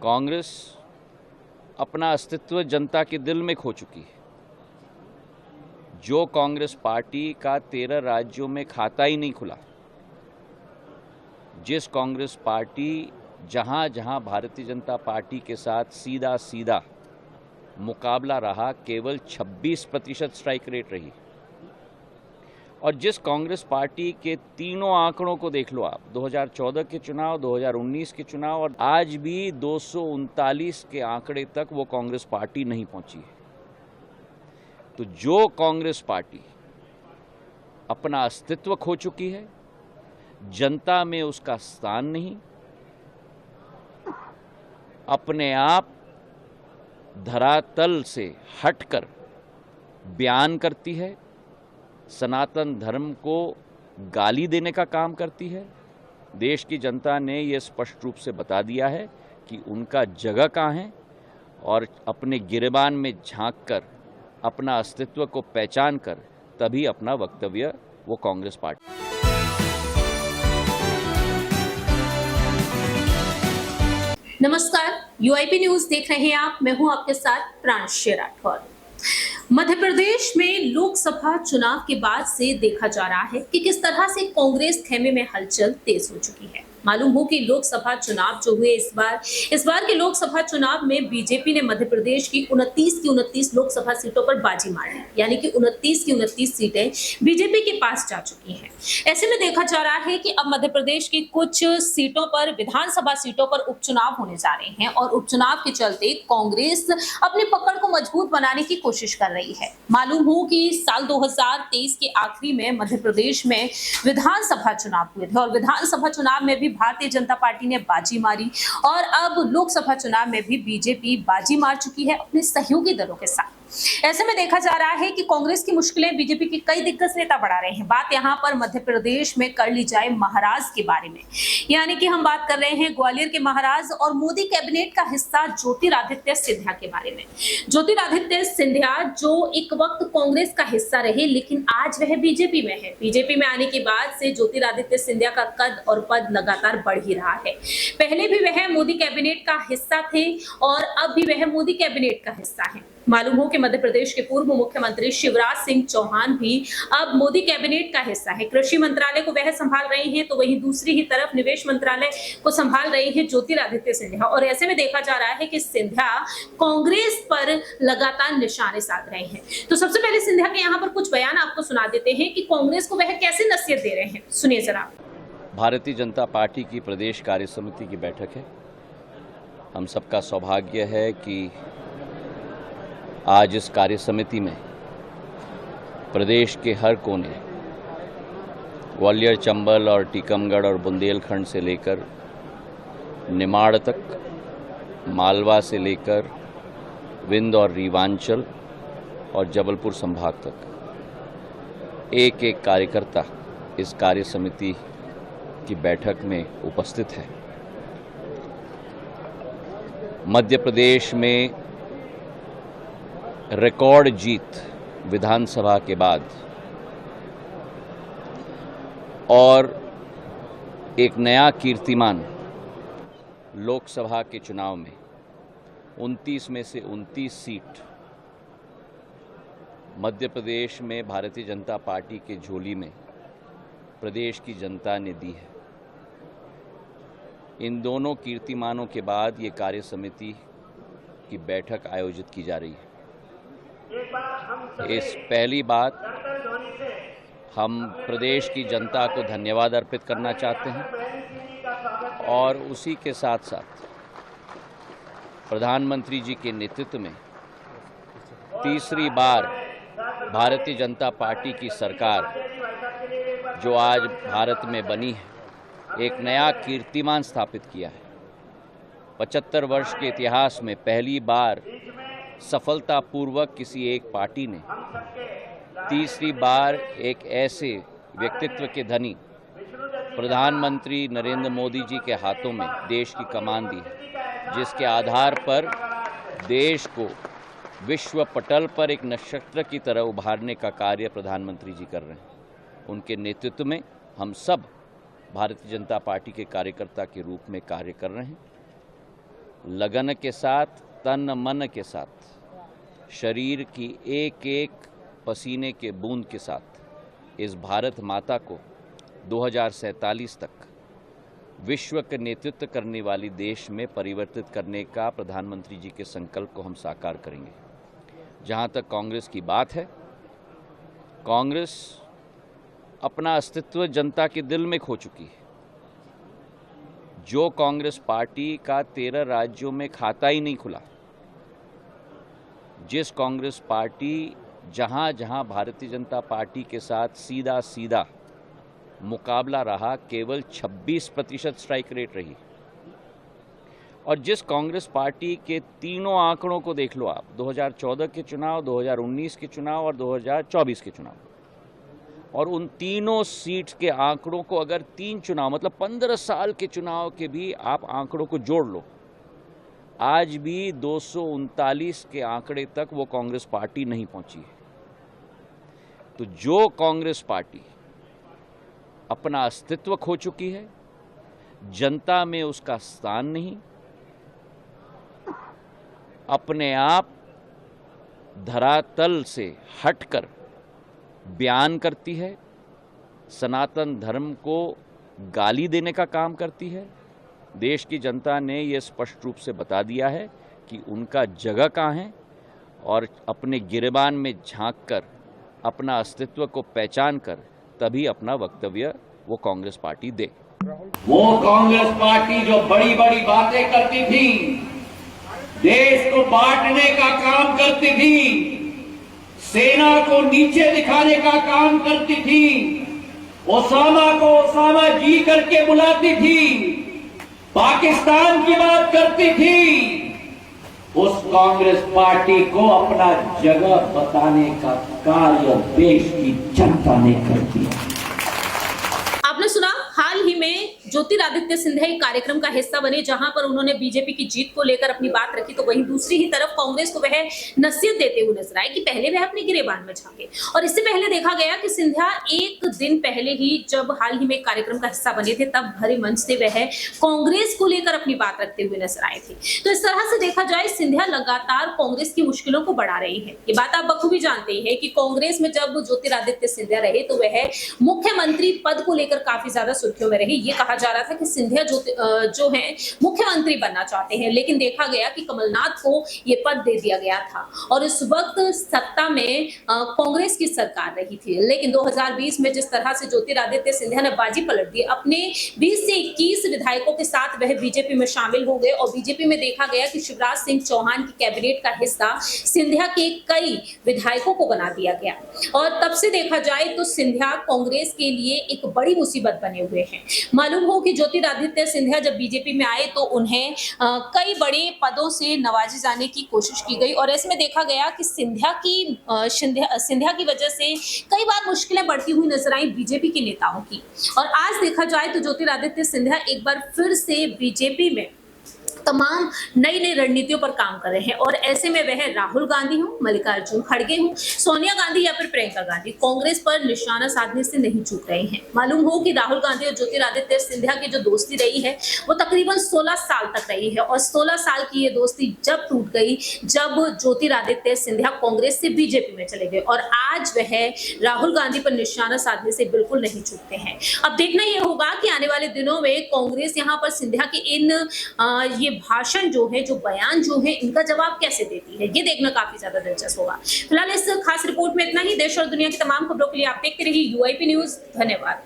कांग्रेस अपना अस्तित्व जनता के दिल में खो चुकी है। जो कांग्रेस पार्टी का 13 राज्यों में खाता ही नहीं खुला, जिस कांग्रेस पार्टी जहां जहां भारतीय जनता पार्टी के साथ सीधा सीधा मुकाबला रहा, केवल 26% स्ट्राइक रेट रही। और जिस कांग्रेस पार्टी के तीनों आंकड़ों को देख लो आप, 2014 के चुनाव, 2019 के चुनाव और आज भी 239 के आंकड़े तक वो कांग्रेस पार्टी नहीं पहुंची है। तो जो कांग्रेस पार्टी अपना अस्तित्व खो चुकी है, जनता में उसका स्थान नहीं, अपने आप धरातल से हटकर बयान करती है, सनातन धर्म को गाली देने का काम करती है, देश की जनता ने ये स्पष्ट रूप से बता दिया है कि उनका जगह कहाँ है और अपने गिरेबान में झांककर अपना अस्तित्व को पहचान कर तभी अपना वक्तव्य वो कांग्रेस पार्टी। नमस्कार, यूआईपी न्यूज देख रहे हैं आप। मैं हूं आपके साथ प्रांशु राठौर। मध्य प्रदेश में लोकसभा चुनाव के बाद से देखा जा रहा है कि किस तरह से कांग्रेस खेमे में हलचल तेज हो चुकी है। मालूम हो कि लोकसभा चुनाव जो हुए इस बार के लोकसभा चुनाव में बीजेपी ने मध्य प्रदेश की 29 लोकसभा सीटों पर बाजी मार ली, यानी कि 29 सीटें बीजेपी के पास जा चुकी हैं। ऐसे में देखा जा रहा है कि अब मध्य प्रदेश की कुछ सीटों पर, विधानसभा सीटों पर उपचुनाव होने जा रहे हैं और उपचुनाव के चलते कांग्रेस अपनी पकड़ को मजबूत बनाने की कोशिश कर रही है। मालूम हो कि साल 2023 के आखिरी में मध्य प्रदेश में विधानसभा चुनाव हुए थे और विधानसभा चुनाव में भी भारतीय जनता पार्टी ने बाजी मारी और अब लोकसभा चुनाव में भी बीजेपी बाजी मार चुकी है अपने सहयोगी दलों के साथ। ऐसे में देखा जा रहा है कि कांग्रेस की मुश्किलें बीजेपी के कई दिग्गज नेता बढ़ा रहे हैं। बात यहां पर मध्य प्रदेश में कर ली जाए महाराज के बारे में, यानी कि हम बात कर रहे हैं ग्वालियर के महाराज और मोदी कैबिनेट का हिस्सा ज्योतिरादित्य सिंधिया के बारे में। ज्योतिरादित्य सिंधिया जो एक वक्त कांग्रेस का हिस्सा रहे, लेकिन आज वह बीजेपी में है। बीजेपी में आने के बाद से ज्योतिरादित्य सिंधिया का कद और पद लगातार बढ़ ही रहा है। पहले भी वह मोदी कैबिनेट का हिस्सा थे और अब भी वह मोदी कैबिनेट का हिस्सा है। मालूम हो कि मध्य प्रदेश के पूर्व मुख्यमंत्री शिवराज सिंह चौहान भी अब मोदी कैबिनेट का हिस्सा है। कृषि मंत्रालय को वह संभाल रहे हैं, तो वहीं दूसरी ही तरफ निवेश मंत्रालय को संभाल रहे हैं ज्योतिरादित्य सिंधिया। और ऐसे में देखा जा रहा है कि सिंधिया कांग्रेस पर लगातार निशाने साध रहे हैं। तो सबसे पहले सिंधिया के यहाँ पर कुछ बयान आपको सुना देते हैं कि कांग्रेस को वह कैसे नसीहत दे रहे हैं। सुनिए जरा। भारतीय जनता पार्टी की प्रदेश कार्य समिति की बैठक है। हम सबका सौभाग्य है कि आज इस कार्य समिति में प्रदेश के हर कोने, ग्वालियर, चंबल और टीकमगढ़ और बुंदेलखंड से लेकर निमाड़ तक, मालवा से लेकर विंध्य और रीवांचल और जबलपुर संभाग तक एक एक कार्यकर्ता इस कार्य समिति की बैठक में उपस्थित है। मध्य प्रदेश में रिकॉर्ड जीत विधानसभा के बाद और एक नया कीर्तिमान लोकसभा के चुनाव में 29 में से 29 सीट मध्य प्रदेश में भारतीय जनता पार्टी के झोली में प्रदेश की जनता ने दी है। इन दोनों कीर्तिमानों के बाद ये कार्य समिति की बैठक आयोजित की जा रही है। इस पहली बात, हम प्रदेश की जनता को धन्यवाद अर्पित करना चाहते हैं और उसी के साथ साथ प्रधानमंत्री जी के नेतृत्व में तीसरी बार भारतीय जनता पार्टी की सरकार जो आज भारत में बनी है, एक नया कीर्तिमान स्थापित किया है। 75 वर्ष के इतिहास में पहली बार सफलतापूर्वक किसी एक पार्टी ने तीसरी बार एक ऐसे व्यक्तित्व के धनी प्रधानमंत्री नरेंद्र मोदी जी के हाथों में देश की कमान दी है, जिसके आधार पर देश को विश्व पटल पर एक नक्षत्र की तरह उभारने का कार्य प्रधानमंत्री जी कर रहे हैं। उनके नेतृत्व में हम सब भारतीय जनता पार्टी के कार्यकर्ता के रूप में कार्य कर रहे हैं। लगन के साथ, तन मन के साथ, शरीर की एक एक पसीने के बूंद के साथ इस भारत माता को 2047 तक विश्व के नेतृत्व करने वाली देश में परिवर्तित करने का प्रधानमंत्री जी के संकल्प को हम साकार करेंगे। जहां तक कांग्रेस की बात है, कांग्रेस अपना अस्तित्व जनता के दिल में खो चुकी है। जो कांग्रेस पार्टी का 13 राज्यों में खाता ही नहीं खुला, जिस कांग्रेस पार्टी जहां जहां भारतीय जनता पार्टी के साथ सीधा सीधा मुकाबला रहा, केवल 26% स्ट्राइक रेट रही। और जिस कांग्रेस पार्टी के तीनों आंकड़ों को देख लो आप, 2014 के चुनाव, 2019 के चुनाव और 2024 के चुनाव, और उन तीनों सीट के आंकड़ों को अगर 3 चुनाव मतलब 15 साल के चुनाव के भी आप आंकड़ों को जोड़ लो, आज भी 239 के आंकड़े तक वो कांग्रेस पार्टी नहीं पहुंची है। तो जो कांग्रेस पार्टी अपना अस्तित्व खो चुकी है, जनता में उसका स्थान नहीं, अपने आप धरातल से हटकर बयान करती है, सनातन धर्म को गाली देने का काम करती है, देश की जनता ने ये स्पष्ट रूप से बता दिया है कि उनका जगह कहाँ है, और अपने गिरेबान में झांककर अपना अस्तित्व को पहचान कर तभी अपना वक्तव्य वो कांग्रेस पार्टी दे। वो कांग्रेस पार्टी जो बड़ी बड़ी बातें करती थी, देश को बांटने का काम करती थी, सेना को नीचे दिखाने का काम करती थी, ओसामा को ओसामा जी करके बुलाती थी, पाकिस्तान की बात करती थी, उस कांग्रेस पार्टी को अपना जगह बताने का कार्य देश की जनता ने कर दिया। आपने सुना, हाल ही में ज्योतिरादित्य सिंधिया एक कार्यक्रम का हिस्सा बने जहां पर उन्होंने बीजेपी की जीत को लेकर अपनी बात रखी, तो वहीं दूसरी ही तरफ कांग्रेस को वह नसीहत देते हुए नजर आए कि पहले वह अपने गिरेबान में झांके। और इससे पहले देखा गया कि सिंधिया एक दिन पहले ही जब हाल ही में एक कार्यक्रम का हिस्सा बने थे, तब भरे मंच से वह कांग्रेस को लेकर अपनी बात रखते हुए नजर आए थे। तो इस तरह से देखा जाए, सिंधिया लगातार कांग्रेस की मुश्किलों को बढ़ा रही है। ये बात आप बखूबी जानते हैं कि कांग्रेस में जब ज्योतिरादित्य सिंधिया रहे तो वह मुख्यमंत्री पद को लेकर काफी ज्यादा सुर्खियों में रही। ये कहा जा रहा था कि सिंधिया जो है मुख्यमंत्री बनना चाहते हैं, लेकिन देखा गया कि कमलनाथ को ये पद दे दिया गया था और इस वक्त सत्ता में कांग्रेस की सरकार रही थी। लेकिन 2020 में जिस तरह से ज्योतिरादित्य सिंधिया ने बाजी पलट दी, अपने 20 से 21 विधायकों के साथ वह बीजेपी में शामिल हो गए और बीजेपी में देखा गया कि शिवराज सिंह चौहान की कैबिनेट का हिस्सा सिंधिया के कई विधायकों को बना दिया गया। और तब से देखा जाए तो सिंधिया कांग्रेस के लिए एक बड़ी मुसीबत बने हुए हैं। मालूम हो कि ज्योतिरादित्य सिंधिया जब बीजेपी में आए तो उन्हें कई बड़े पदों से नवाजे जाने की कोशिश की गई और ऐसे में देखा गया कि सिंधिया की वजह से कई बार मुश्किलें बढ़ती हुई नजर आई बीजेपी के नेताओं की। और आज देखा जाए तो ज्योतिरादित्य सिंधिया एक बार फिर से बीजेपी में तमाम नई नई रणनीतियों पर काम कर रहे हैं और ऐसे में वह राहुल गांधी हो, मल्लिकार्जुन खड़गे हो, सोनिया गांधी या फिर प्रियंका गांधी कांग्रेस पर निशाना साधने से नहीं चूक रहे हैं। मालूम हो कि राहुल गांधी और ज्योतिरादित्य सिंधिया की जो दोस्ती रही है वो तकरीबन 16 साल तक रही है और 16 साल की ये दोस्ती जब टूट गई जब ज्योतिरादित्य सिंधिया कांग्रेस से बीजेपी में चले गए और आज वह राहुल गांधी पर निशाना साधने से बिल्कुल नहीं चूकते हैं। अब देखना यह होगा कि आने वाले दिनों में कांग्रेस यहाँ पर सिंधिया के इन ये भाषण जो है, जो बयान जो है, इनका जवाब कैसे देती है, ये देखना काफी ज्यादा दिलचस्प होगा। फिलहाल इस खास रिपोर्ट में इतना ही। देश और दुनिया की तमाम खबरों के लिए आप देखते रहिए UIP न्यूज। धन्यवाद।